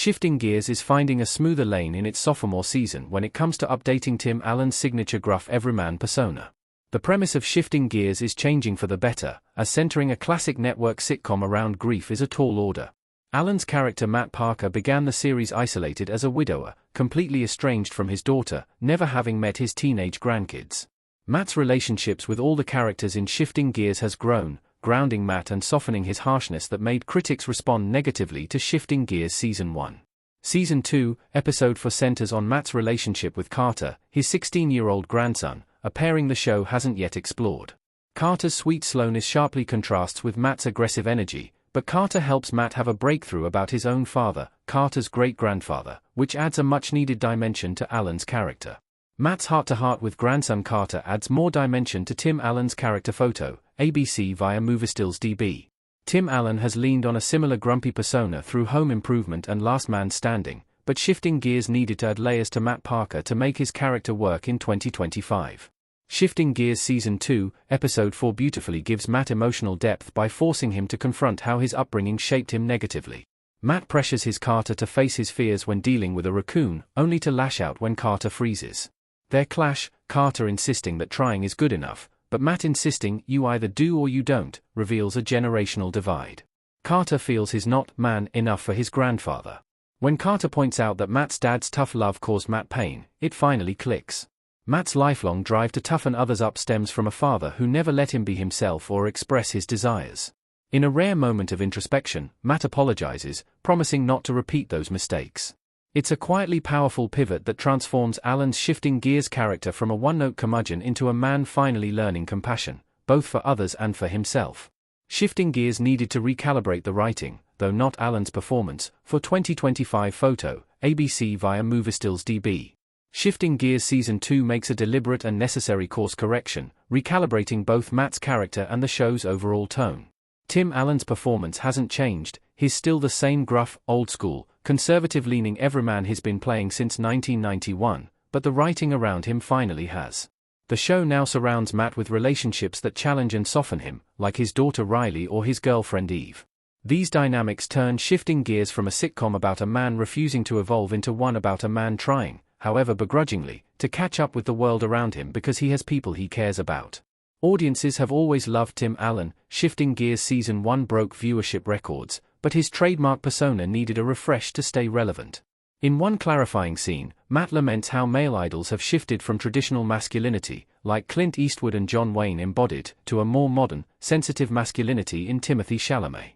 Shifting Gears is finding a smoother lane in its sophomore season when it comes to updating Tim Allen's signature gruff everyman persona. The premise of Shifting Gears is changing for the better, as centering a classic network sitcom around grief is a tall order. Allen's character Matt Parker began the series isolated as a widower, completely estranged from his daughter, never having met his teenage grandkids. Matt's relationships with all the characters in Shifting Gears has grown, grounding Matt and softening his harshness that made critics respond negatively to Shifting Gears Season 1. Season 2, Episode 4 centers on Matt's relationship with Carter, his 16-year-old grandson, a pairing the show hasn't yet explored. Carter's sweet slowness sharply contrasts with Matt's aggressive energy, but Carter helps Matt have a breakthrough about his own father, Carter's great-grandfather, which adds a much-needed dimension to Allen's character. Matt's heart-to-heart with grandson Carter adds more dimension to Tim Allen's character photo, ABC via MovieStillsDB. Tim Allen has leaned on a similar grumpy persona through Home Improvement and Last Man Standing, but Shifting Gears needed to add layers to Matt Parker to make his character work in 2025. Shifting Gears Season 2, Episode 4 beautifully gives Matt emotional depth by forcing him to confront how his upbringing shaped him negatively. Matt pressures his Carter to face his fears when dealing with a raccoon, only to lash out when Carter freezes. Their clash, Carter insisting that trying is good enough, but Matt insisting you either do or you don't, reveals a generational divide. Carter feels he's not man enough for his grandfather. When Carter points out that Matt's dad's tough love caused Matt pain, it finally clicks. Matt's lifelong drive to toughen others up stems from a father who never let him be himself or express his desires. In a rare moment of introspection, Matt apologizes, promising not to repeat those mistakes. It's a quietly powerful pivot that transforms Allen's Shifting Gears character from a one-note curmudgeon into a man finally learning compassion, both for others and for himself. Shifting Gears needed to recalibrate the writing, though not Allen's performance, for 2025 photo, ABC via MovieStillsDB. Shifting Gears Season 2 makes a deliberate and necessary course correction, recalibrating both Matt's character and the show's overall tone. Tim Allen's performance hasn't changed, he's still the same gruff, old-school, conservative-leaning everyman he's been playing since 1991, but the writing around him finally has. The show now surrounds Matt with relationships that challenge and soften him, like his daughter Riley or his girlfriend Eve. These dynamics turn Shifting Gears from a sitcom about a man refusing to evolve into one about a man trying, however begrudgingly, to catch up with the world around him because he has people he cares about. Audiences have always loved Tim Allen. Shifting Gears Season 1 broke viewership records, but his trademark persona needed a refresh to stay relevant. In one clarifying scene, Matt laments how male idols have shifted from traditional masculinity, like Clint Eastwood and John Wayne embodied, to a more modern, sensitive masculinity in Timothée Chalamet.